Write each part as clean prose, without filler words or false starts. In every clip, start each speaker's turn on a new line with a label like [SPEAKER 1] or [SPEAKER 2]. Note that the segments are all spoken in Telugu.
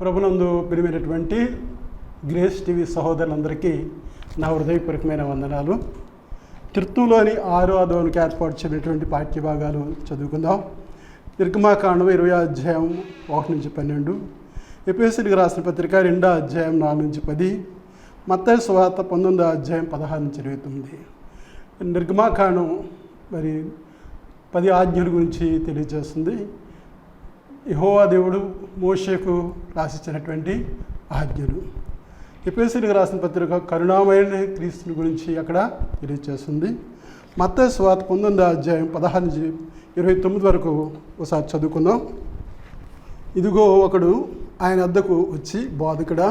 [SPEAKER 1] ప్రభునందు ప్రియమైనటువంటి గ్రేస్ టీవీ సహోదరులందరికీ నా హృదయపూర్వకమైన వందనాలు. తిర్తులోని 6వ అధ్యాయానికి ఏర్పాటు చేయనటువంటి పాఠ్యభాగాలు చదువుకుందాం. నిర్గమాకాండం 20వ అధ్యాయం 1-12, ఎఫెసీయులకు రాసిన పత్రిక 2వ అధ్యాయం 4-10, మత్తయి సువార్త 19వ అధ్యాయం 16-29. నిర్గమాకాండం మరి 10 ఆజ్ఞల గురించి తెలియజేస్తుంది. యెహోవా దేవుడు మోషేకు రాసిచ్చినటువంటి ఆజ్ఞలు. ఎఫెసీయులకు రాసిన పత్రిక కరుణామయుడైన క్రీస్తుని గురించి అక్కడ తెలియజేస్తుంది. మత్తయి సువార్త 19వ అధ్యాయం 16-29 వరకు ఒకసారి చదువుకుందాం. ఇదిగో ఒకడు ఆయన వద్దకు వచ్చి, బోధకుడా,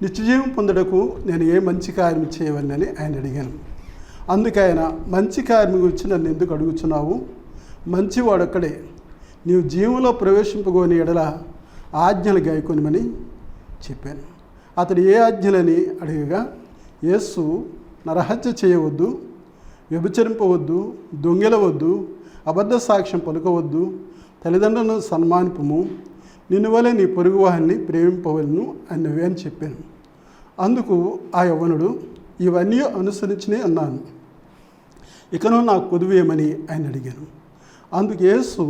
[SPEAKER 1] నిత్యజీవం పొందుటకు నేను ఏ మంచి కార్యం చేయవలనని ఆయన అడిగాను. అందుకైన మంచి కార్యం గురించి నన్ను ఎందుకు అడుగుచున్నావు? మంచివాడొక్కడే, నీవు జీవంలో ప్రవేశింపగోని ఎడల ఆజ్ఞలు గాయకొనిమని చెప్పాను. అతడు ఏ ఆజ్ఞలని అడగగా, యేసు నరహత్య చేయవద్దు, వ్యభిచరింపవద్దు, దొంగిలవద్దు, అబద్ధ సాక్ష్యం పలుకవద్దు, తల్లిదండ్రులను సన్మానింపము, నిన్ను వలె నీ పొరుగువారిని ప్రేమింపవలను అన్నవే అని చెప్పాను. అందుకు ఆ యవ్వనుడు, ఇవన్నీ అనుసరించినే అన్నాను, ఇకను నాకు కొదువేయమని ఆయన అడిగాను. అందుకు యేసు,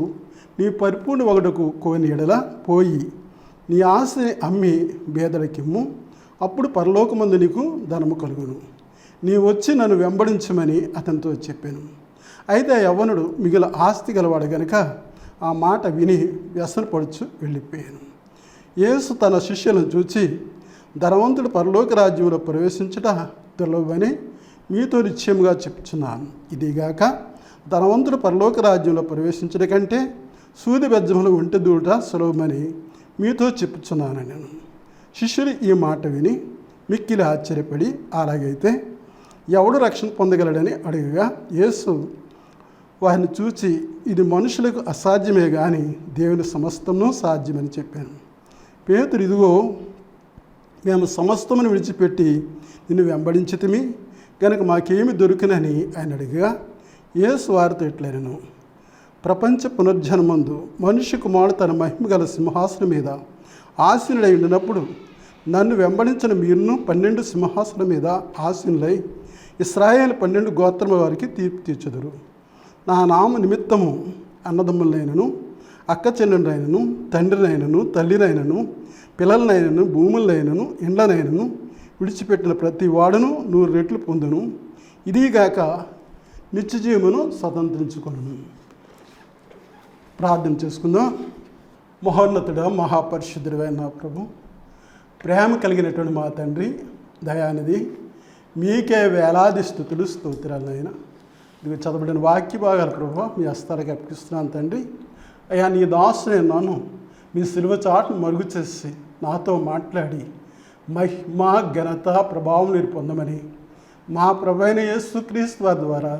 [SPEAKER 1] నీ పరిపూర్ణ ఒకటకు కోని ఎడల పోయి నీ ఆశని అమ్మి బేదలకిమ్ము, అప్పుడు పరలోకమందు నీకు ధనము కలుగును. నీ వచ్చి నన్ను వెంబడించమని అతనితో చెప్పాను. అయితే ఆ యవ్వనుడు మిగిలిన ఆస్తి గలవాడు గనుక ఆ మాట విని వ్యసనపడుచు వెళ్ళిపోయాను. యేసు తన శిష్యులను చూచి, ధనవంతుడు పరలోక రాజ్యంలో ప్రవేశించుట దుర్లభమని మీతో నిశ్చయముగా చెప్తున్నాను. ఇదిగాక ధనవంతుడు పరలోక రాజ్యంలో ప్రవేశించడం కంటే సూది బెజ్జములు ఒంటె దూట సులభమని మీతో చెప్పుచున్నాను నేను. శిష్యులు ఈ మాట విని మిక్కిలి ఆశ్చర్యపడి, అలాగైతే ఎవడు రక్షణ పొందగలడని అడగగా, యేసు వారిని చూచి, ఇది మనుషులకు అసాధ్యమే కానీ దేవుని సమస్తమును సాధ్యమని చెప్పాను. పేతురు, ఇదిగో మేము సమస్తమును విడిచిపెట్టి నిన్ను వెంబడించితిమి కనుక మాకేమి దొరికినని ఆయన అడిగా, యేసు వారితో ఇట్లనెను, ప్రపంచ పునర్జన్మందు మనిషి కుమారుడు తన మహిమ గల సింహాసనం మీద ఆసీనుడై ఉండినప్పుడు నన్ను వెంబడించిన మీరును 12 సింహాసనం మీద ఆసీనులై ఇశ్రాయేలు 12 గోత్రముల వారికి తీర్పు తీర్చుదురు. నా నామ నిమిత్తము అన్నదమ్ములనైనను, అక్క చెల్లెలైనను, తండ్రినైనను, తల్లినైనను, పిల్లలనైనను, భూములనైనను, ఇండ్లనైనను విడిచిపెట్టిన ప్రతి వాడును 100 రెట్లు పొందును. ఇదిగాక నిత్యజీవమును స్వతంత్రించుకొనును. ప్రార్థన చేసుకుందాం. మహోన్నతుడా, మహాపరిశుద్ధుడైన నా ప్రభు, ప్రేమ కలిగినటువంటి మా తండ్రి, దయానిధి, మీకే వేలాది స్తుతులు స్తోత్రాలైనా ఇది చదవబడిన వాక్య భాగాలు ప్రభు మీ హస్తాలకు అర్పిస్తున్నాను తండ్రి. అయ్యా, నీ దాసుని నాను మీ సిలువ చాటును మరుగు చేసి నాతో మాట్లాడి మహిమ ఘనత ప్రభావం మీరు పొందమని మా ప్రభువైన యేసుక్రీస్తు వారి ద్వారా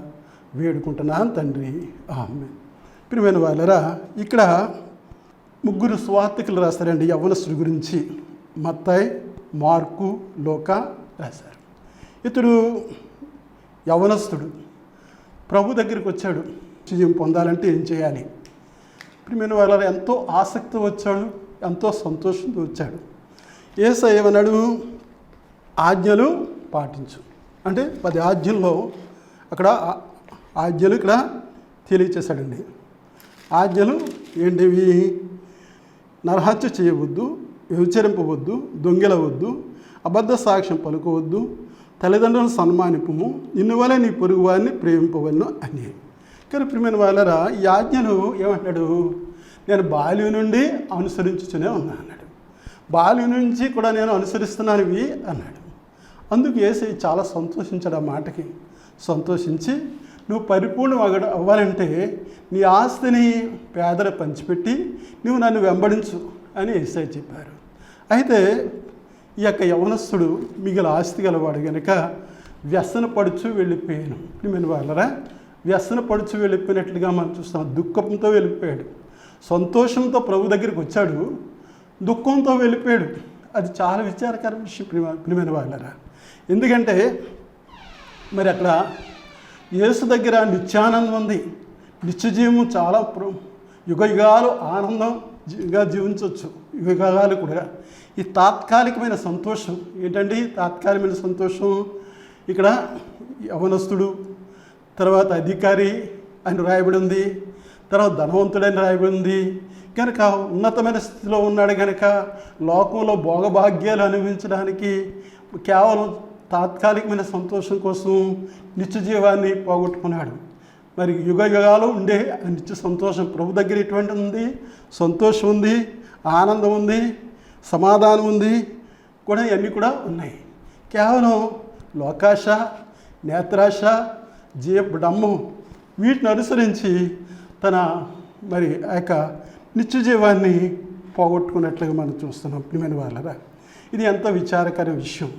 [SPEAKER 1] వేడుకుంటున్నాను తండ్రి, ఆమేన్. ప్రియమైన వాళ్ళరా, ఇక్కడ 3 సువార్తికులు రాశారండి యవ్వనస్తుడి గురించి. మత్తయి, మార్కు, లూకా రాశారు. ఇతడు యవ్వనస్తుడు ప్రభు దగ్గరికి వచ్చాడు. జీవం పొందాలంటే ఏం చేయాలి? ప్రియమైన వాళ్ళరా, ఎంతో ఆసక్తి వచ్చాడు, ఎంతో సంతోషంతో వచ్చాడు. యేసయ్య ఏమన్నాడు? ఆజ్ఞలు పాటించు అంటే 10 ఆజ్ఞల్లో అక్కడ ఆజ్ఞలు ఇక్కడ తెలియచేశాడండి. ఆజ్ఞలు ఏంటివి? నరహత్య చేయవద్దు, వ్యభిచరింపవద్దు, దొంగిలవద్దు, అబద్ధ సాక్ష్యం పలుకోవద్దు, తల్లిదండ్రులను సన్మానింపము, నిన్ను వలె నీ పొరుగు వారిని ప్రేమింపవలను అని. కానీ ప్రియమైన వాళ్ళరా, ఈ ఆజ్ఞలు ఏమంటాడు? నేను బాల్యం నుండి అనుసరించుతూనే ఉన్నా అన్నాడు. బాల్యం నుంచి కూడా నేను అనుసరిస్తున్నాను ఇవి అన్నాడు. అందుకు యేసయ్య చాలా సంతోషించాడు. ఆ మాటకి సంతోషించి, నువ్వు పరిపూర్ణ అవ్వాలంటే నీ ఆస్తిని పేదలు పంచిపెట్టి నువ్వు నన్ను వెంబడించు అని యేసయ్య చెప్పారు. అయితే ఈ యొక్క యవ్వనస్తుడు మిగిలిన ఆస్తి గలవాడు కనుక వ్యసన పడుచు వెళ్ళిపోయాను. నేను వాళ్ళరా, వ్యసన పడుచు వెళ్ళిపోయినట్లుగా మనం చూస్తాం. దుఃఖంతో వెళ్ళిపోయాడు. సంతోషంతో ప్రభు దగ్గరికి వచ్చాడు, దుఃఖంతో వెళ్ళిపోయాడు. అది చాలా విచారకర విషయం ప్రియమైన వాళ్ళరా. ఎందుకంటే మరి అక్కడ యేసు దగ్గర నిత్యానందం ఉంది, నిత్యజీవము చాలా యుగ యుగాలు ఆనందంగా జీవించవచ్చు. యుగాలు కూడా ఈ తాత్కాలికమైన సంతోషం ఏంటండి? తాత్కాలికమైన సంతోషం ఇక్కడ యవనస్తుడు, తర్వాత అధికారి అని రాయబడి ఉంది, తర్వాత ధనవంతుడని రాయబడి ఉంది. కనుక ఉన్నతమైన స్థితిలో ఉన్నాడు కనుక లోకంలో భోగభాగ్యాలు అనుభవించడానికి కేవలం తాత్కాలికమైన సంతోషం కోసం నిత్య జీవాన్ని పోగొట్టుకున్నాడు. మరి యుగ యుగాలు ఉండే నిత్య సంతోషం ప్రభు దగ్గర ఎటువంటి ఉంది? సంతోషం ఉంది, ఆనందం ఉంది, సమాధానం ఉంది కూడా, ఇవన్నీ కూడా ఉన్నాయి. కేవలం లోకాశ, నేత్రాశ, జీవడమ్మం వీటిని అనుసరించి తన మరి ఆ యొక్క నిత్య జీవాన్ని పోగొట్టుకున్నట్లుగా మనం చూస్తున్నాం. ప్రియమైన వాళ్ళరా, ఇది ఎంత విచారకర విషయం.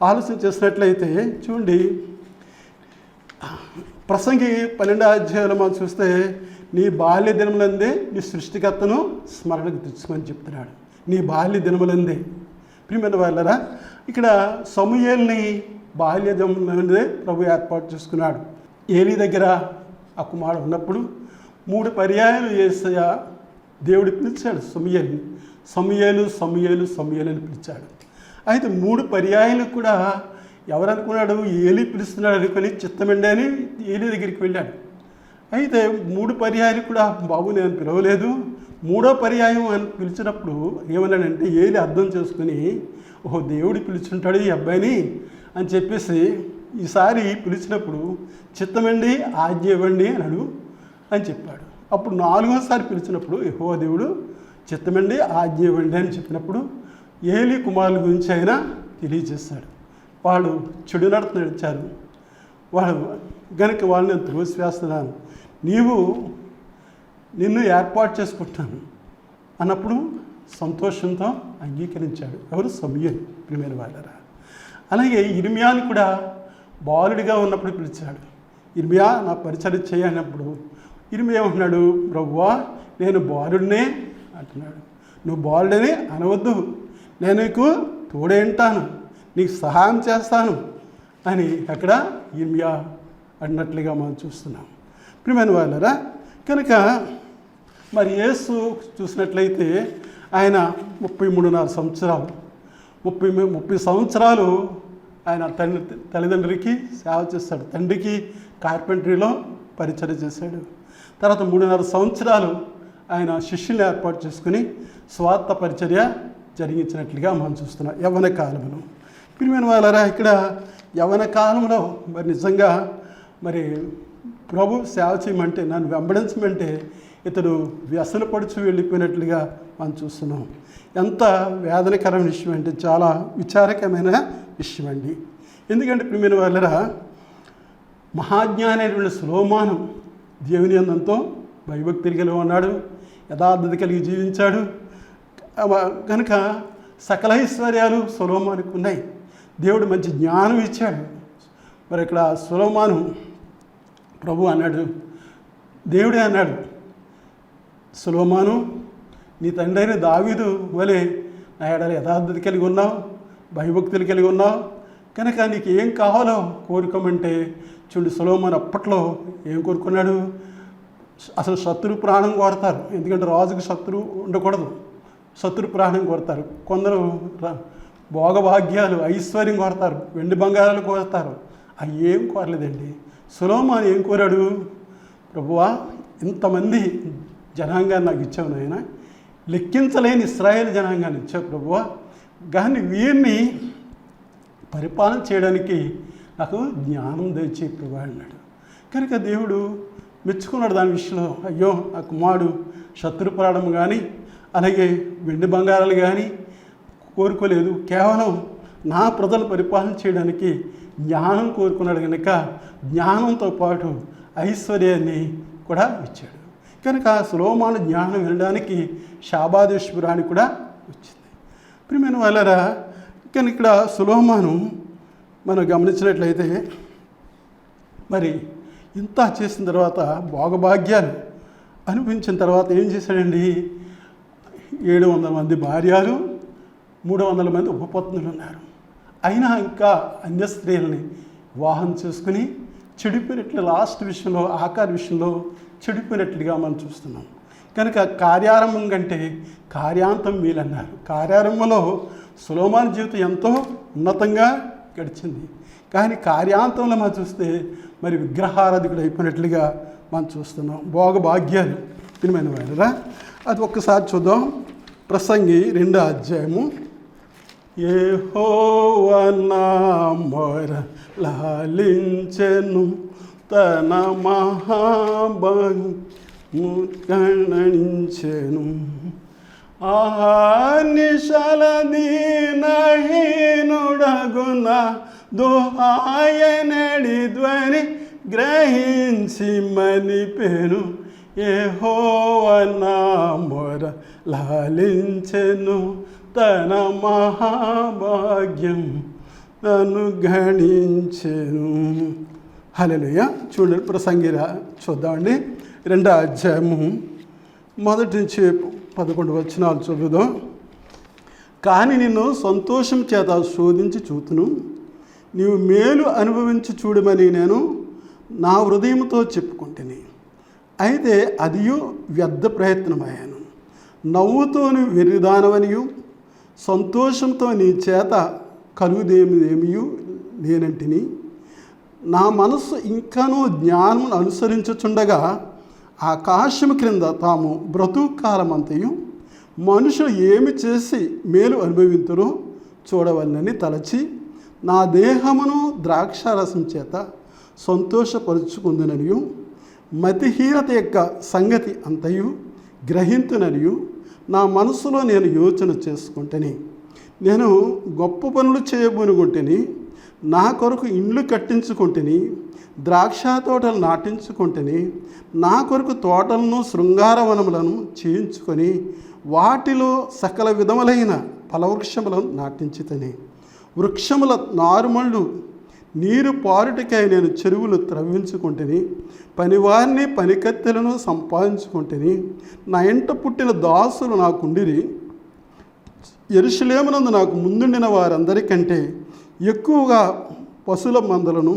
[SPEAKER 1] ఆలోచన చేసినట్లయితే చూడండి, ప్రసంగి 12వ అధ్యాయంలో మనం చూస్తే నీ బాల్య దినములందే నీ సృష్టికర్తను స్మరణకు తెచ్చుకొని చెప్తున్నాడు. నీ బాల్య దినములందే. ప్రియమైన వాళ్ళరా, ఇక్కడ సమూయేలుని బాల్య దినములందే ప్రభు ఏర్పాటు చేసుకున్నాడు. ఏలీ దగ్గర ఆ కుమారుడు ఉన్నప్పుడు 3 పర్యాయాలు యేసయ్య దేవుడు పిలిచాడు సమూయేలుని. సమూయేలు సమూయేలు సమూయేలు అని పిలిచాడు. అయితే 3 పర్యాయాలు కూడా ఎవరనుకున్నాడు? ఏలీ పిలుస్తున్నాడు అనుకుని చిత్తమండి అని ఏలీ దగ్గరికి వెళ్ళాడు. అయితే 3 పర్యాయాలు కూడా బాబు నేను పిలవలేదు, 3వ పర్యాయం అని పిలిచినప్పుడు ఏమన్నాడంటే ఏలీ అర్థం చేసుకుని ఓహో దేవుడు పిలుచుంటాడు ఈ అబ్బాయిని అని చెప్పేసి ఈసారి పిలిచినప్పుడు చిత్తమండి ఆజ్ఞ ఇవ్వండి అన్నాడు అని చెప్పాడు. అప్పుడు 4వసారి పిలిచినప్పుడు యెహోవా దేవుడు చిత్తమండి ఆజ్ఞ ఇవ్వండి అని చెప్పినప్పుడు ఏలీ కుమారుల గురించి ఆయన తెలియజేశాడు. వాళ్ళు చెడు నడత నడిచారు, వాళ్ళు కనుక వాళ్ళని నేను త్రోసివేస్తున్నాను, నిన్ను ఏర్పాటు చేసుకుంటాను అన్నప్పుడు సంతోషంతో అంగీకరించాడు. ఎవరు? సమూయేలు. ప్రియమైన వాళ్ళరా, అలాగే ఇర్మియాని కూడా బాలుడిగా ఉన్నప్పుడు పిలిచాడు. ఇర్మియా నా పరిచయం చేయనప్పుడు ఇర్మియా ఏమంటున్నాడు? ప్రభువా నేను బాలుడినే అంటున్నాడు. నువ్వు బాలుడని అనవద్దు, నేను నీకు తోడేంటాను, నీకు సహాయం చేస్తాను అని అక్కడ ఇర్మియా అన్నట్లుగా మనం చూస్తున్నాం. ప్రియమైన వాళ్ళరా, కనుక మరి యేసు చూసినట్లయితే ఆయన 33.5 సంవత్సరాలు 30 సంవత్సరాలు ఆయన తల్లిదండ్రులకి సేవ చేస్తాడు. తండ్రికి కార్పెంటరీలో పరిచయం చేశాడు. తర్వాత 3.5 సంవత్సరాలు ఆయన శిష్యుల్ని ఏర్పాటు చేసుకుని స్వార్థ పరిచర్య జరిగించినట్లుగా మనం చూస్తున్నాం యవ్వన కాలంలో. ప్రియమైన వాళ్ళరా, ఇక్కడ యవ్వన కాలంలో మరి నిజంగా మరి ప్రభు సేవ చేయమంటే, నన్ను వెంబడించమంటే ఇతడు వ్యసనపడుచు వెళ్ళిపోయినట్లుగా మనం చూస్తున్నాం. ఎంత వేదనకరమైన విషయం అంటే చాలా విచారకరమైన విషయం అండి. ఎందుకంటే ప్రియమైన వాళ్ళరా, మహాజ్ఞాని అయినటువంటి సొలొమోను దేవుని యందు భయభక్తులు కలిగి ఉన్నాడు, యథార్థత కలిగి జీవించాడు కనుక సకల ఐశ్వర్యాలు సొలొమోనుకు ఉన్నాయి. దేవుడు మంచి జ్ఞానం ఇచ్చాడు. మరి ఇక్కడ సొలొమోను ప్రభు అన్నాడు, దేవుడే అన్నాడు, సొలొమోను నీ తండ్రి అయిన దావీదు వలె నా ఎడల యథార్థత కలిగి ఉన్నావు, భయభక్తులు కలిగి ఉన్నావు కనుక నీకు ఏం కావాలో కోరుకోమంటే చూడు సొలొమోను అప్పట్లో ఏం కోరుకున్నాడు? అసలు శత్రు ప్రాణం కోరతారు, ఎందుకంటే రాజుకు శత్రువు ఉండకూడదు, శత్రు ప్రాణం కోరతారు. కొందరు భోగభాగ్యాలు ఐశ్వర్యం కోరతారు, వెండి బంగారాలు కోరతారు. అవి ఏం కోరలేదండి. సొలొమోను ఏం కోరాడు? ప్రభువా ఇంతమంది జనాంగాన్ని నాకు ఇచ్చావు నాయన, లెక్కించలేని ఇశ్రాయేలు జనాంగాన్ని ఇచ్చావు ప్రభువా, కానీ వీరిని పరిపాలన చేయడానికి నాకు జ్ఞానం దయచేయి ప్రభు అన్నాడు. కనుక దేవుడు మెచ్చుకున్నాడు దాని విషయంలో. అయ్యో నా కుమారుడు శత్రుప్రాణం కానీ అలాగే వెండి బంగారాలు కానీ కోరుకోలేదు, కేవలం నా ప్రజలు పరిపాలన చేయడానికి జ్ఞానం కోరుకున్నాడు కనుక జ్ఞానంతో పాటు ఐశ్వర్యాన్ని కూడా ఇచ్చాడు. కనుక సొలొమోను జ్ఞానం వినడానికి శాబాదేశ్వరాన్ని కూడా వచ్చింది. ప్రియమైన వాళ్ళరా, కానీ ఇక్కడ సొలొమోను మనం గమనించినట్లయితే మరి ఇంత చేసిన తర్వాత భోగభాగ్యాలు అనిపించిన తర్వాత ఏం చేశాడండి? 700 మంది భార్యలు, 300 మంది ఉపపత్నులు ఉన్నారు. అయినా ఇంకా అన్య స్త్రీలని వివాహం చేసుకుని చెడిపోయినట్లు లాస్ట్ విషయంలో ఆఖరి విషయంలో చెడిపోయినట్లుగా మనం చూస్తున్నాం. కనుక కార్యారంభం కంటే కార్యాంతం మేలన్నారు. కార్యారంభంలో సొలొమోను జీవితం ఎంతో ఉన్నతంగా గడిచింది. కానీ కార్యాంతంలో మనం చూస్తే మరి విగ్రహారాధికుడు అయిపోయినట్లుగా మనం చూస్తున్నాం. భోగభాగ్యాలు ప్రియమైన వారురా, అది ఒక్కసారి చూద్దాం. ప్రసంగి 2వ అధ్యాయము. యెహోవా నా మొర లాలించెను, తన మహాభాగ్యము గణించెను. నిశల దీనహీనుడగున దుహాయనడి ధ్వని గ్రహించి మనిపెను. యెహోవా నా మొర లాలించెను, తన మహాభాగ్యం నన్ను గణించెను. హల్లెలూయా. చూడండి, ప్రసంగి చూద్దామండి. 2వ అధ్యాయము 1 నుంచి 11 వచనాలు చదువుదాం. కానీ నిన్ను సంతోషం చేత శోధించి చూతును, నీవు మేలు అనుభవించి చూడమని నేను నా హృదయంతో చెప్పుకుంటుని. అయితే అదియు వ్యర్థ ప్రయత్నమయ్యాను. నవ్వుతోని వెర్రిదానవనియు సంతోషంతో నీ చేత కలుగుదేమియు లేనంటిని. నా మనస్సు ఇంకానూ జ్ఞానం అనుసరించుచుండగా ఆకాశము క్రింద తాము బ్రతుకు కాలమంతయు మనుషులు ఏమి చేసి మేలు అనుభవింతురో చూడవలనని తలచి నా దేహమును ద్రాక్షారసం చేత సంతోషపరుచుకుందుననియు మతిహీనత యొక్క సంగతి అంతయు గ్రహింతుననియు నా మనసులో నేను యోచన చేసుకుంటేని. నేను గొప్ప పనులు చేయబోనుకుంటేని, నా కొరకు ఇండ్లు కట్టించుకుంటేని, ద్రాక్ష తోటలు నాటించుకుంటేని, నా కొరకు తోటలను శృంగారవనములను చేయించుకొని వాటిలో సకల విధములైన ఫలవృక్షములను నాటించితని. వృక్షముల నారుమళ్ళు నీరు పారుటికై నేను చెరువులు త్రవ్వించుకుంటేని, పనివారిని పనికత్తెలను సంపాదించుకుంటేని. నా ఇంట పుట్టిన దాసులు నాకుండిరి. యెరూషలేమునందు నాకు ముందుండిన వారందరికంటే ఎక్కువగా పశువుల మందలను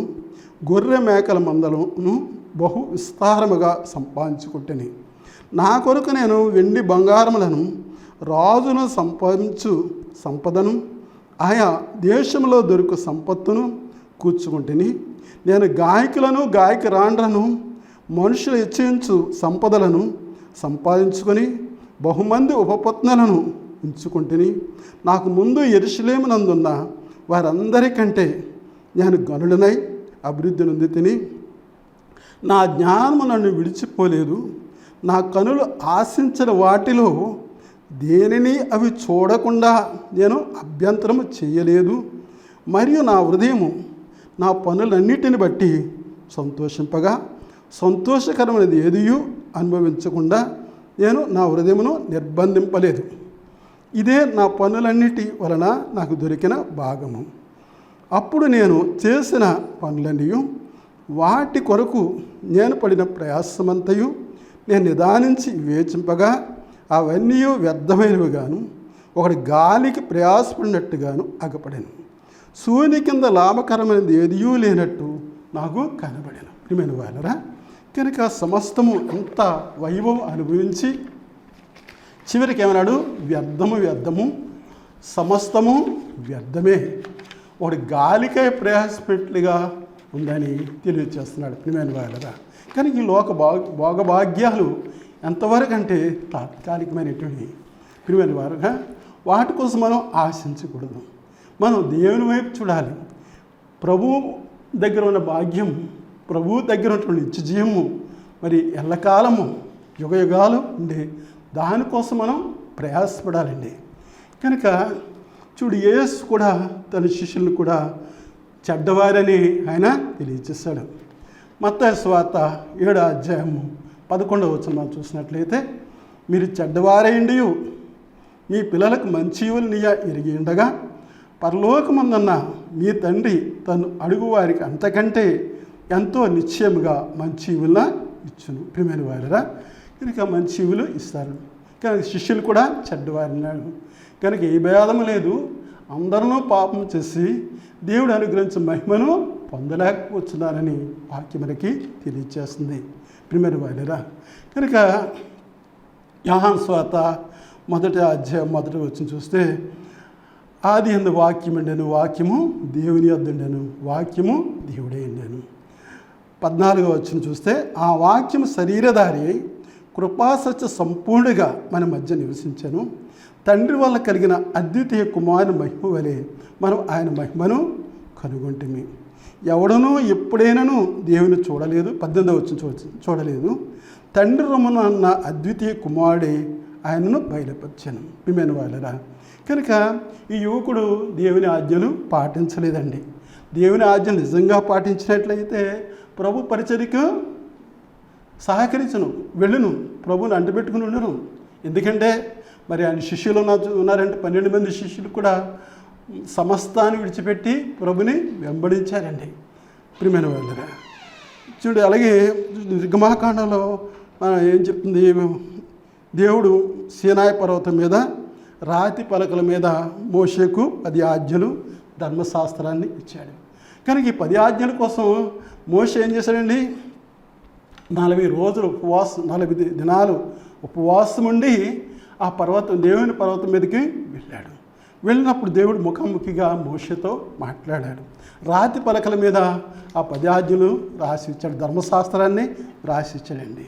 [SPEAKER 1] గొర్రె మేకల మందలను బహు విస్తారముగా సంపాదించుకుంటేని. నా కొరకు నేను వెండి బంగారములను రాజును సంపాదించు సంపదను ఆయా దేశంలో దొరుకు సంపత్తును కూర్చుకుంటేని. నేను గాయకులను గాయకురాండ్రను మనుషులు హెచ్చించు సంపదలను సంపాదించుకొని బహుమంది ఉపపత్నులను ఉంచుకుంటుని. నాకు ముందు యెరూషలేమునందున్న వారందరికంటే నేను గనుడనై అభివృద్ధి నొంది తిని. నా జ్ఞానము నన్ను విడిచిపోలేదు. నా కనులు ఆశించిన వాటిలో దేనిని అవి చూడకుండా నేను అభ్యంతరము చేయలేదు. మరియు నా హృదయము నా పనులన్నిటిని బట్టి సంతోషింపగా సంతోషకరమైనది ఏదియూ అనుభవించకుండా నేను నా హృదయమును నిర్బంధింపలేదు. ఇదే నా పనులన్నిటి వలన నాకు దొరికిన భాగము. అప్పుడు నేను చేసిన పనులన్నీ వాటి కొరకు నేను పడిన ప్రయాసమంతయు నేను నిదానించి వివేచింపగా అవన్నీ వ్యర్థమైనవిగాను ఒకటి గాలికి ప్రయాసపడినట్టుగాను అగపడాను. సూర్యుని కింద లాభకరమైనది ఏదియూ లేనట్టు నాకు కనబడాను. ప్రియమైన వాళ్ళరా, కనుక సమస్తము ఎంత వైభవం అనుభవించి చివరికి ఏమన్నాడు? వ్యర్థము వ్యర్థము, సమస్తము వ్యర్థమే, ఒకటి గాలికై ప్రయాసపెట్లుగా ఉందని తెలియజేస్తున్నాడు. ప్రియమైన వాళ్ళరా, కానీ ఈ లోక భోగభాగ్యాలు ఎంతవరకు అంటే తాత్కాలికమైనటువంటి. ప్రియమైన వారుగా వాటి కోసం మనం ఆశించకూడదు. మనం దేవుని వైపు చూడాలి. ప్రభువు దగ్గర ఉన్న భాగ్యం, ప్రభువు దగ్గర ఉన్నటువంటి నిత్యజీవము మరి ఎల్లకాలము యుగయుగాలు ఉండే దానికోసం మనం ప్రయాసపడాలండి. కనుక చూడు, యేసు కూడా తన శిష్యులను కూడా చెడ్డవారని ఆయన తెలియజేశాడు. మత్తయి సువార్త 7వ అధ్యాయము 11వ వచనం మనం చూసినట్లయితే, మీరు చెడ్డవారైండి మీ పిల్లలకు మంచి ఈవులనియ ఎరిగి ఉండగా పరలోకమందున్న మీ తండ్రి తను అడుగువారికి అంతకంటే ఎంతో నిశ్చయముగా మంచి ఈవులను ఇచ్చును. ప్రియమైన వారురా, కనుక మంచి ఈవులు ఇస్తారు. కనుక శిష్యులు కూడా చెడ్డవారినాడు. కనుక ఏ భేదము లేదు, అందరూ పాపం చేసి దేవుడు అనుగ్రహించిన మహిమను పొందలేకపోతున్నారని వాక్యం మనకి తెలియజేస్తుంది. ప్రియమైన వారురా, కనుక యోహాను సువార్త 1వ అధ్యాయం 1వ వచనం చూస్తే, ఆది యందు వాక్యం ఉండెను, వాక్యము దేవుని యొద్ద ఉండెను, వాక్యము దేవుడే ఉండెను. 14వ వచనం చూస్తే, ఆ వాక్యము శరీరధారి అయి కృపాసత్య సంపూర్ణగా మన మధ్య నివసించెను. తండ్రి వల్ల కలిగిన అద్వితీయ కుమారుని మహిమ వలె మనం ఆయన మహిమను కనుగొంటిమి. ఎవడనూ ఎప్పుడైనాను దేవుని చూడలేదు. 18వ వచనం చూడలేదు. తండ్రి రొమ్మున అన్న అద్వితీయ కుమారుడే ఆయనను బయలుపరిచాను. ప్రియమైన వాళ్ళరా, కనుక ఈ యువకుడు దేవుని ఆజ్ఞలు పాటించలేదండి. దేవుని ఆజ్ఞలు నిజంగా పాటించినట్లయితే ప్రభు పరిచర్యకు సహకరించను, వెళ్ళును, ప్రభుని అంటబెట్టుకుని ఉండను. ఎందుకంటే మరి ఆయన శిష్యులు ఉన్నారంటే 12 మంది శిష్యులు కూడా సమస్తాన్ని విడిచిపెట్టి ప్రభుని వెంబడించారండి. ప్రియమైన వాళ్ళరా, చూడు, అలాగే నిర్గమాకాండంలో ఏం చెప్తుంది, దేవుడు సీనాయి పర్వతం మీద రాతి పలకల మీద మోషేకు 10 ఆజ్ఞలు ధర్మశాస్త్రాన్ని ఇచ్చాడు. కనుక ఈ 10 ఆజ్ఞల కోసం మోషే ఏం చేశాడండి, 40 రోజులు ఉపవాసం, 40 దినాలు ఉపవాసం ఉండి ఆ దేవుని పర్వతం మీదకి వెళ్ళాడు. వెళ్ళినప్పుడు దేవుడు ముఖాముఖిగా మోషేతో మాట్లాడాడు. రాతి పలకల మీద ఆ 10 ఆజ్ఞలు రాసి ఇచ్చాడు, ధర్మశాస్త్రాన్ని రాసి ఇచ్చాడండి.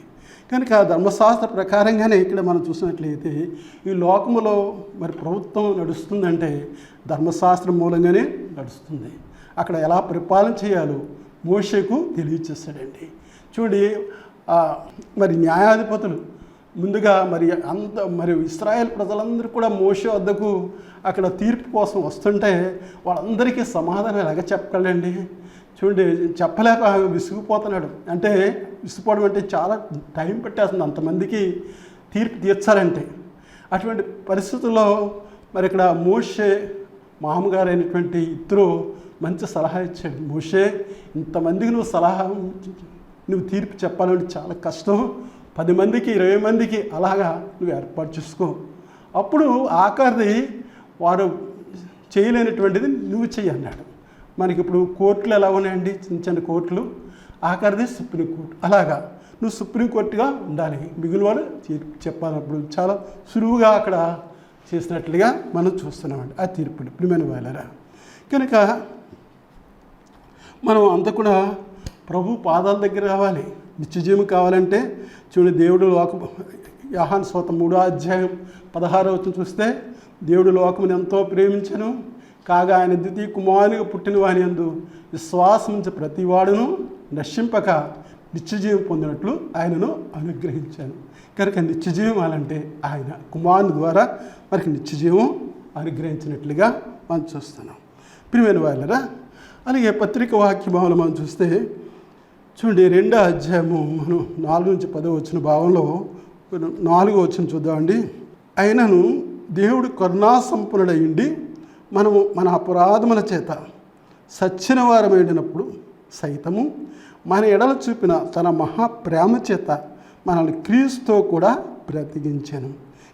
[SPEAKER 1] కనుక ధర్మశాస్త్ర ప్రకారంగానే ఇక్కడ మనం చూసినట్లయితే ఈ లోకములో మరి ప్రభుత్వం నడుస్తుందంటే ధర్మశాస్త్రం మూలంగానే నడుస్తుంది. అక్కడ ఎలా పరిపాలన చేయాలో మోషేకు తెలియచేస్తాడండి. చూడండి, మరి న్యాయాధిపతులు ముందుగా మరి ఇశ్రాయేల్ ప్రజలందరూ కూడా మోషే వద్దకు అక్కడ తీర్పు కోసం వస్తుంటే వాళ్ళందరికీ సమాధానం ఎలాగ చెప్పగలండి. చూడండి, చెప్పలేక విసిగిపోతున్నాడు. అంటే విసిగిపోవడం అంటే చాలా టైం పెట్టేస్తుంది అంతమందికి తీర్పు తీర్చాలంటే. అటువంటి పరిస్థితుల్లో మరి ఇక్కడ మోషే మామగారు అయినటువంటి ఇద్దరు మంచి సలహా ఇచ్చాడు. మోషే, ఇంతమందికి నువ్వు తీర్పు చెప్పాలంటే చాలా కష్టం, 10 మందికి 20 మందికి అలాగా నువ్వు ఏర్పాటు చేసుకో. అప్పుడు ఆఖరిది వారు చేయలేనటువంటిది నువ్వు చెయ్యి అన్నాడు. మనకి ఇప్పుడు కోర్టులు ఎలా ఉన్నాయండి, చిన్న చిన్న కోర్టులు, ఆఖరిది సుప్రీంకోర్టు. అలాగా నువ్వు సుప్రీంకోర్టుగా ఉండాలి, మిగిలిన వాళ్ళు తీర్పు చెప్పాలన్నప్పుడు చాలా సులువుగా అక్కడ చేసినట్లుగా మనం చూస్తున్నామండి ఆ తీర్పులు. ప్రియమైన వాళ్ళరా, కనుక మనం అంతా కూడా ప్రభు పాదాల దగ్గర రావాలి. నిత్యజీవం కావాలంటే చూడండి, దేవుడు యోహాను సువార్త 3వ అధ్యాయం 16వ వచనం చూస్తే, దేవుడు లోకమును ఎంతో ప్రేమించెను, కాగా ఆయన ద్వితీయ కుమారునిగా పుట్టిన వాని యందు విశ్వాసం నుంచి ప్రతివాడును నశింపక నిత్యజీవం పొందినట్లు ఆయనను అనుగ్రహించాను. కనుక నిత్యజీవం అనంటే ఆయన కుమారుని ద్వారా మనకి నిత్యజీవం అనుగ్రహించినట్లుగా మనం చూస్తున్నాం. ప్రియమైన వాళ్ళరా, అలాగే పత్రిక వాక్యభావంలో మనం చూస్తే చూడండి, 2వ అధ్యాయము మనం 4 నుంచి 10 వచ్చిన భావంలో 4వ వచనం చూద్దామండి. అయినను దేవుడు కరుణాసంపన్నుడయుండి మనము మన అపరాధముల చేత సచ్చిన వారమైనప్పుడు సైతము మన ఎడల చూపిన తన మహాప్రేమ చేత మనల్ని క్రీస్తుతో కూడా బ్రతికించాను.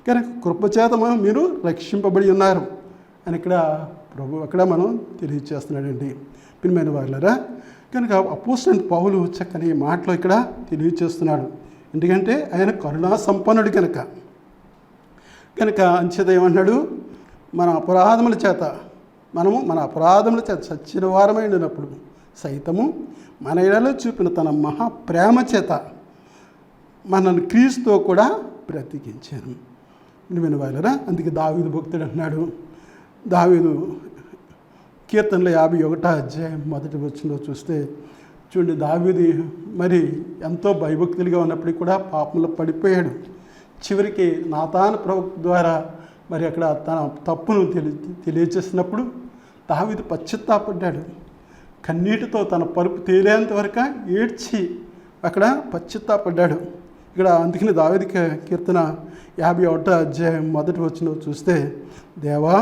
[SPEAKER 1] కనుక కృపచేత మీరు రక్షింపబడి ఉన్నారు అని ఇక్కడ ప్రభు అక్కడ మనం తెలియచేస్తున్నాడండి. ప్రియమైన వాళ్ళరా, కనుక అపోస్తలుడైన పౌలు చక్కని మాటలో ఇక్కడ తెలియచేస్తున్నాడు. ఎందుకంటే ఆయన కరుణా సంపన్నుడు కనుక అంచేత ఏమన్నాడు, మన అపరాధముల చేత చచ్చిన వారమై ఉన్నప్పుడు సైతము మన ఎడలో చూపిన తన మహాప్రేమ చేత మనల్ని క్రీస్తుతో కూడా బ్రతికించాను. ప్రియమైన వాళ్ళరా, అందుకే దావీదు భక్తుడు అంటున్నాడు, దావీదు కీర్తనలో 51వ అధ్యాయం 1వ వచనంలో చూస్తే చూడండి, దావీదు మరి ఎంతో భయభక్తులుగా ఉన్నప్పటికీ కూడా పాపంలో పడిపోయాడు. చివరికి నాతాను ప్రవక్త ద్వారా మరి అక్కడ తన తప్పును తెలియచేసినప్పుడు దావీదు పశ్చాత్తాపడ్డాడు. కన్నీటితో తన పరుపు తేలేంత వరకు ఏడ్చి అక్కడ పశ్చాత్తాపడ్డాడు. ఇక్కడ అందుకని దావీదు కీర్తన 51వ అధ్యాయం 1వ వచనం చూస్తే, దేవా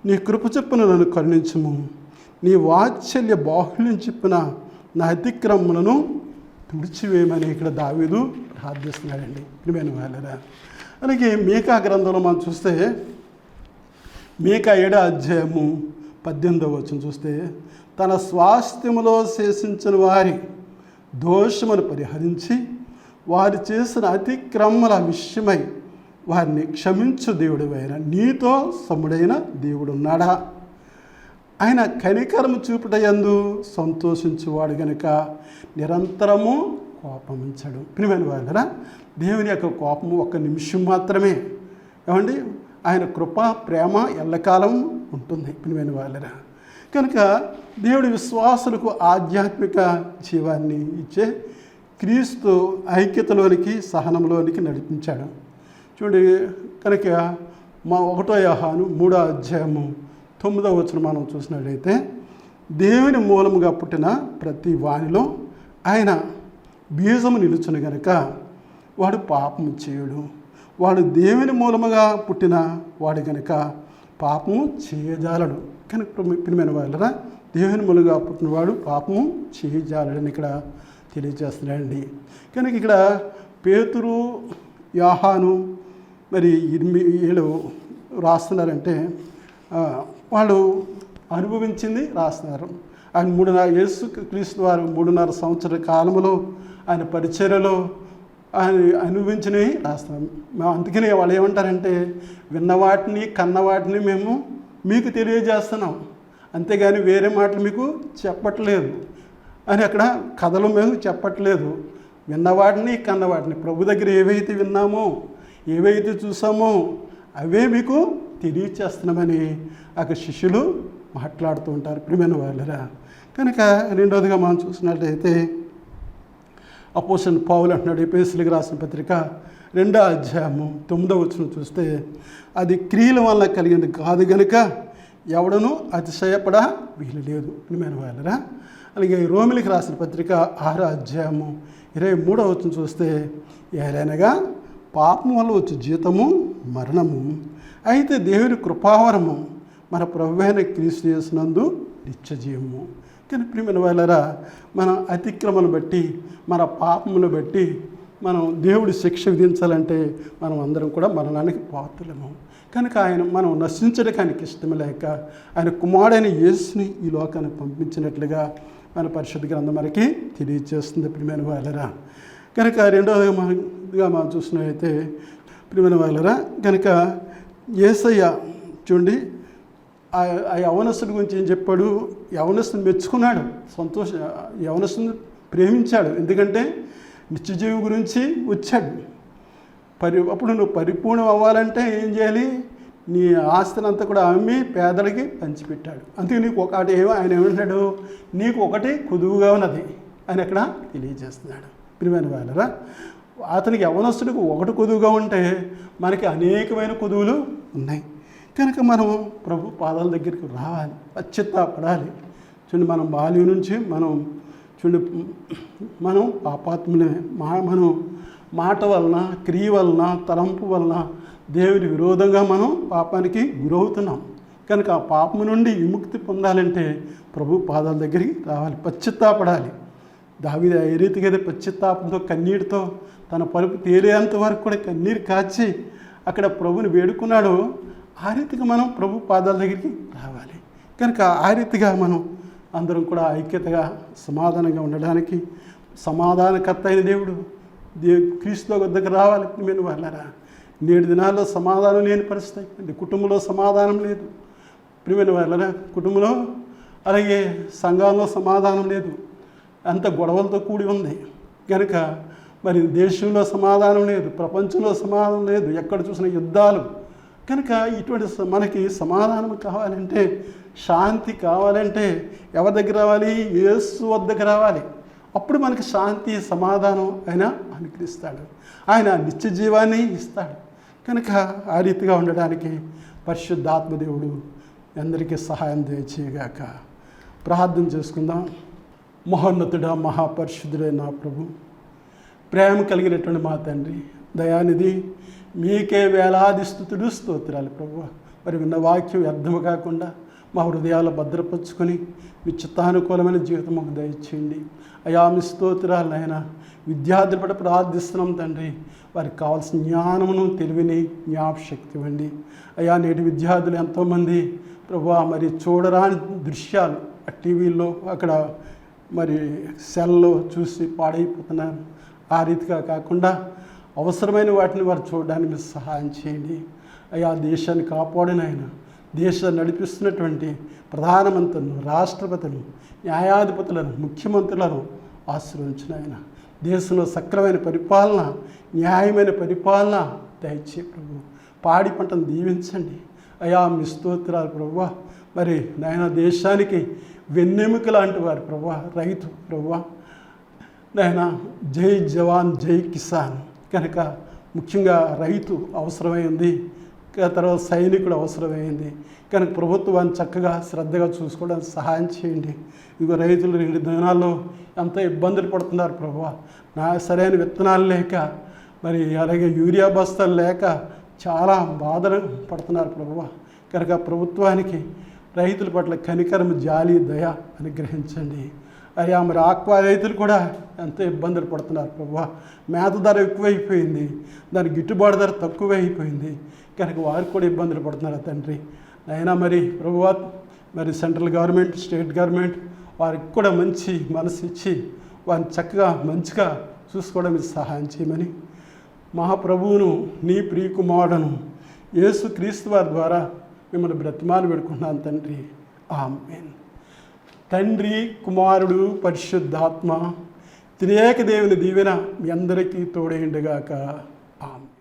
[SPEAKER 1] నీ కృప చొప్పున నన్ను కరుణించుము, నీ వాత్సల్య బాహుళ్యం చొప్పున నా అతిక్రమములను తుడిచివేయమని ఇక్కడ దావీదు ప్రార్థిస్తున్నాడండి. ప్రియమైన వాళ్ళరా, అలాగే మీకా గ్రంథంలో మనం చూస్తే మీకా 7వ అధ్యాయము 18వ వచనం చూస్తే, తన స్వాస్థ్యములో శేషించిన వారి దోషమును పరిహరించి వారు చేసిన అతిక్రమముల విషయమై వారిని క్షమించు దేవుడు అయిన నీతో సముడైన దేవుడు ఉన్నాడా? ఆయన కనికరము చూపుటయందు సంతోషించువాడు గనుక నిరంతరము కోపమించడు. ప్రియమైన వాళ్ళరా, దేవుని యొక్క కోపము ఒక్క నిమిషం మాత్రమే. ఏమండి, ఆయన కృప ప్రేమ ఎల్లకాలం ఉంటుంది. ప్రియమైన వాళ్ళరా, కనుక దేవుడి విశ్వాసులకు ఆధ్యాత్మిక జీవాన్ని ఇచ్చే క్రీస్తు ఐక్యతలోనికి సహనంలోనికి నడిపించాడు. చూడండి, కనుక మా 1 యోహాను 3వ అధ్యాయము 9వ వచనం మనం చూసినట్లయితే, దేవుని మూలముగా పుట్టిన ప్రతి వానిలో ఆయన బీజము నిలుచును గనుక వాడు పాపము చేయడు. వాడు దేవుని మూలముగా పుట్టిన వాడు గనుక పాపము చేయజాలడు. కనుక ప్రియమైన వాళ్ళరా, దేవుని మూలముగా పుట్టినవాడు పాపము చేయజాలడని ఇక్కడ తెలియజేస్తున్నాడండి. కనుక ఇక్కడ పేతురు, యోహాను మరి వీళ్ళు రాస్తున్నారంటే వాళ్ళు అనుభవించింది రాస్తున్నారు. ఆయన యేసు క్రీస్తు వారు 3.5 సంవత్సరాల కాలంలో ఆయన పరిచర్యలో ఆయన అనుభవించినవి రాస్తున్నాం. అందుకని వాళ్ళు ఏమంటారంటే, విన్నవాటిని కన్నవాటిని మేము మీకు తెలియజేస్తున్నాం, అంతేగాని వేరే మాటలు మీకు చెప్పట్లేదు అని. అక్కడ కథలు మేము చెప్పట్లేదు, విన్నవాటిని కన్నవాటిని ప్రభు దగ్గర ఏవైతే విన్నామో ఏవైతే చూసామో అవే మీకు తెలియచేస్తున్నామని అక్కడ శిష్యులు మాట్లాడుతూ ఉంటారు. ప్రియమైన వాళ్ళరా, కనుక రెండవదిగా మనం చూసినట్లయితే అపోస్తలుడైన పౌలు అంటున్నాడు, ఎఫెసీయులకు రాసిన పత్రిక 2వ అధ్యాయము 9వ వచనం చూస్తే, అది క్రియల వల్ల కలిగింది కాదు గనుక ఎవడనూ అతిశయపడ వీలు లేదు. ప్రియమైన వాళ్ళరా, అలాగే రోమిలికి రాసిన పత్రిక 6వ అధ్యాయము 23వ వచనం చూస్తే, ఏలైనగా పాపం వల్ల వచ్చే జీతము మరణము, అయితే దేవుని కృపావరము మన ప్రభువైన క్రీస్తు యేసునందు నిత్యజీవము. కానీ ప్రియమైన వాళ్ళరా, మన అతిక్రమను బట్టి మన పాపమును బట్టి మనం దేవుడి శిక్ష విధించాలంటే మనం అందరం కూడా మరణానికి పాత్రులము. కనుక మనం నశించడానికి ఆయనకి ఇష్టం లేక ఆయన కుమారుడైన యేసుని ఈ లోకానికి పంపించినట్లుగా మన పరిశుద్ధ గ్రంథం మనకి తెలియజేస్తుంది. ప్రియమైన వాళ్ళరా, కనుక రెండవదిగా మనం చూసినట్లయితే ప్రియమైన వాళ్ళరా, కనుక యేసయ్య చూడండి ఆ యవనస్తుడి గురించి ఏం చెప్పాడు? యవనస్తుని మెచ్చుకున్నాడు, యవనస్తుని ప్రేమించాడు. ఎందుకంటే నిత్యజీవి గురించి వచ్చాడు. అప్పుడు నువ్వు పరిపూర్ణం అవ్వాలంటే ఏం చేయాలి? నీ ఆస్తిని అంతా కూడా అమ్మి పేదలకి పంచిపెట్టాడు. అందుకే నీకు ఒకటి ఆయన ఏమంటాడు, నీకు ఒకటి కుదువుగా ఉన్నది అని అక్కడ తెలియజేస్తున్నాడు. ప్రియమైన వాళ్ళరా, అతనికి యవనస్తుడికి ఒకటి కుదువుగా ఉంటే మనకి అనేకమైన కుదువులు ఉన్నాయి. కనుక మనం ప్రభు పాదాల దగ్గరికి రావాలి, పశ్చాత్తాపడాలి. చూడండి, మనం బాల్యం నుంచి మనం పాపాత్ములే. మనం మాట వలన, క్రియ వలన, తలంపు వలన దేవుని విరోధంగా మనం పాపానికి గురవుతున్నాం. కనుక ఆ పాపము నుండి విముక్తి పొందాలంటే ప్రభు పాదాల దగ్గరికి రావాలి, పశ్చాత్తాపడాలి. దావీదు ఏ రీతిగా అయితే పశ్చాత్తాపంతో కన్నీటితో తన పరుపు తేలేంత వరకు కూడా కన్నీరు కాచి అక్కడ ప్రభుని వేడుకున్నాడో ఆ రీతిగా మనం ప్రభు పాదాల దగ్గరికి రావాలి. కనుక ఆ రీతిగా మనం అందరం కూడా ఐక్యతగా సమాధానంగా ఉండడానికి సమాధానకర్త అయిన దేవుడు క్రీస్తు వద్దకు రావాలి. ప్రియమైన వాళ్ళరా, నేటి దినాల్లో సమాధానం లేని పరిస్థితి అంటే కుటుంబంలో సమాధానం లేదు. ప్రియమైన వాళ్ళరా, కుటుంబంలో అలాగే సంఘాల్లో సమాధానం లేదు, అంత గొడవలతో కూడి ఉంది. కనుక మరి దేశంలో సమాధానం లేదు, ప్రపంచంలో సమాధానం లేదు, ఎక్కడ చూసిన యుద్ధాలు. కనుక ఇటువంటి మనకి సమాధానం కావాలంటే, శాంతి కావాలంటే ఎవరి దగ్గర రావాలి? యేసు వద్దకు రావాలి. అప్పుడు మనకి శాంతి సమాధానం ఆయన అనుగ్రహిస్తాడు, ఆయన నిత్య జీవాన్ని ఇస్తాడు. కనుక ఆ రీతిగా ఉండడానికి పరిశుద్ధాత్మదేవుడు అందరికీ సహాయం దయచేయగాక. ప్రార్థన చేసుకుందాం. మహోన్నతుడా, మహాపరిశుద్ధుడైన నా ప్రభు, ప్రేమ కలిగినటువంటి మా తండ్రి, దయానిధి, మీకే వేలాది స్తుతులు స్తోత్రాలు ప్రభు. మరి విన్న వాక్యం వ్యర్థము కాకుండా మా హృదయాలు భద్రపరుచుకొని మీ చిత్తానుకూలమైన జీవితం మాకు దయచేయండి అయా. మీ స్తోత్రాలు నాయన. విద్యార్థులు పట్ల ప్రార్థిస్తున్నాం తండ్రి, వారికి కావాల్సిన జ్ఞానమును, తెలివిని, జ్ఞాపశక్తి ఇవ్వండి అయా. నేటి విద్యార్థులు ఎంతోమంది ప్రభు మరి చూడరాని దృశ్యాలు ఆ టీవీల్లో అక్కడ మరి సెల్లో చూసి పాడైపోతున్నారు. ఆ రీతిగా కాకుండా అవసరమైన వాటిని వారు చూడడానికి మీరు సహాయం చేయండి. అయ్యా దేశాన్ని కాపాడిన ఆయన, దేశాన్ని నడిపిస్తున్నటువంటి ప్రధానమంత్రులను, రాష్ట్రపతులను, న్యాయాధిపతులను, ముఖ్యమంత్రులను ఆశీర్వదించిన ఆయన, దేశంలో సక్రమైన పరిపాలన, న్యాయమైన పరిపాలన దయచే ప్రభు. పాడి పంటను దీవించండి అయ్యా. మీ స్తోత్రాలు ప్రభువా. మరి నాయన దేశానికి వెన్నెముక లాంటి వారు ప్రభువా, రైతు ప్రభువా. నాయన జై జవాన్ జై కిసాన్ కనుక ముఖ్యంగా రైతు అవసరమైంది, తర్వాత సైనికుడు అవసరమైంది కనుక ప్రభుత్వాన్ని చక్కగా శ్రద్ధగా చూసుకోవడానికి సహాయం చేయండి. ఇదిగో రైతులు 2 దినాల్లో ఎంత ఇబ్బందులు పడుతున్నారు ప్రభువా. సరైన విత్తనాలు లేక, మరి అలాగే యూరియా బస్తాలు లేక చాలా బాధలు పడుతున్నారు ప్రభువా. కనుక ప్రభుత్వానికి రైతుల పట్ల కనికరం, జాలి, దయ అనుగ్రహించండి అయ్యా. మరి ఆక్వా రైతులు కూడా ఎంతో ఇబ్బందులు పడుతున్నారు ప్రభువా. మేత ధర ఎక్కువైపోయింది, దాని గిట్టుబాటు ధర తక్కువైపోయింది కనుక వారికి కూడా ఇబ్బందులు పడుతున్నారు తండ్రి. అయినా మరి ప్రభువా, మరి సెంట్రల్ గవర్నమెంట్, స్టేట్ గవర్నమెంట్ వారికి కూడా మంచి మనసు ఇచ్చి వారిని చక్కగా మంచిగా చూసుకోవడం సహాయం చేయమని మహాప్రభువును, నీ ప్రియకుమారుడును యేసుక్రీస్తు వారి ద్వారా మిమ్మల్ని బ్రతిమాలు పెడుకుంటున్నాను తండ్రి. ఆమేన్. తండ్రి, కుమారుడు, పరిశుద్ధాత్మ త్రియేక దేవుని దీవెన మీ అందరికీ తోడైండుగాక. ఆమేన్.